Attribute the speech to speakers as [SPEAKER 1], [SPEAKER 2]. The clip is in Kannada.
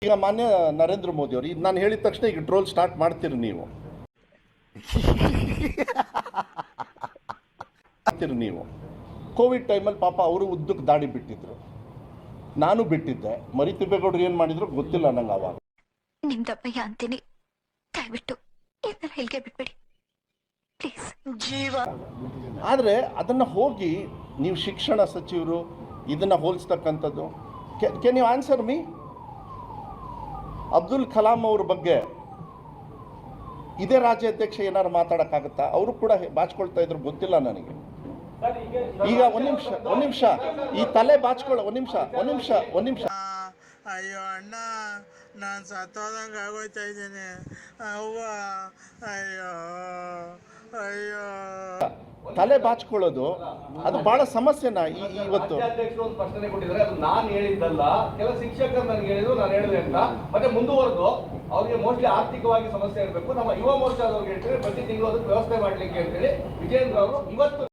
[SPEAKER 1] ಈಗ ಮಾನ್ಯ ನರೇಂದ್ರ ಮೋದಿ ಅವರು ಇದು ನಾನು ಹೇಳಿದ ತಕ್ಷಣ ಈಗ ಟ್ರೋಲ್ ಸ್ಟಾರ್ಟ್ ಮಾಡ್ತೀರಿ ನೀವು ಕೋವಿಡ್ ಟೈಮಲ್ಲಿ ಪಾಪ ಅವರು ಉದ್ದಕ್ಕೆ ದಾಡಿ ಬಿಟ್ಟಿದ್ರು, ನಾನು ಬಿಟ್ಟಿದ್ದೆ. ಮರಿತಿಬ್ಬೇಗೌಡರು ಏನು ಮಾಡಿದ್ರು ಗೊತ್ತಿಲ್ಲ ನಂಗೆ. ಅವಾಗ
[SPEAKER 2] ನಿಮ್ದಪ್ಪಯ್ಯ ಅಂತೀನಿ, ದಯವಿಟ್ಟು ಹೇಳಿಕೆ ಬಿಟ್ಬಿಡಿ ಪ್ಲೀಸ್.
[SPEAKER 1] ಆದರೆ ಅದನ್ನು ಹೋಗಿ ನೀವು ಶಿಕ್ಷಣ ಸಚಿವರು ಇದನ್ನು ಹೋಲಿಸ್ತಕ್ಕಂಥದ್ದು. Can you answer me? Abdul Kalam ಅವ್ರ ಬಗ್ಗೆ ಇದೇ ರಾಜ್ಯಾಧ್ಯಕ್ಷ ಏನಾರು ಮಾತಾಡೋಕ್ಕಾಗತ್ತಾ? ಅವರು ಕೂಡ ಬಾಚ್ಕೊಳ್ತಾ ಇದ್ರು, ಗೊತ್ತಿಲ್ಲ ನನಗೆ. ಈಗ ಒಂದ್ ನಿಮಿಷ ಈ ತಲೆ ಬಾಚ್ಕೊಳ್ಳೋ ಒಂದ್ ನಿಮಿಷ.
[SPEAKER 3] ಅಯ್ಯೋ ಅಣ್ಣ, ನಾನು ಸತ್ತೋದಂಗೆ ಆಗೋಯ್ತಾ ಇದ್ದೀನಿ. ಅವ್ವ, ಅಯ್ಯೋ ಅಯ್ಯೋ.
[SPEAKER 1] ತಲೆ ಬಾಚ್ಕೊಳ್ಳೋದು ಅದು ಬಹಳ ಸಮಸ್ಯೆನಾ ಇವತ್ತು.
[SPEAKER 4] ಅಧ್ಯಕ್ಷರು ಒಂದು ಪ್ರಶ್ನೆ ಕೊಟ್ಟಿದ್ದಾರೆ, ಅದು ನಾನು ಹೇಳಿದ್ದಲ್ಲ, ಕೆಲ ಶಿಕ್ಷಕರು ನನಗೆ ಹೇಳಿದ್ರು, ನಾನು ಹೇಳಿದೆ ಅಂತ. ಮತ್ತೆ ಮುಂದುವರೆದು ಅವ್ರಿಗೆ ಮೋಸ್ಟ್ಲಿ ಆರ್ಥಿಕವಾಗಿ ಸಮಸ್ಯೆ ಇರಬೇಕು, ನಮ್ಮ ಯುವ ಮೋರ್ಚಾದವ್ರಿಗೆ ಹೇಳ್ತಾರೆ ಪ್ರತಿ ತಿಂಗಳು ಅದಕ್ಕೆ ವ್ಯವಸ್ಥೆ ಮಾಡ್ಲಿಕ್ಕೆ ಹೇಳ್ತೇಳಿ ವಿಜೇಂದ್ರ ಅವರು ಇವತ್ತು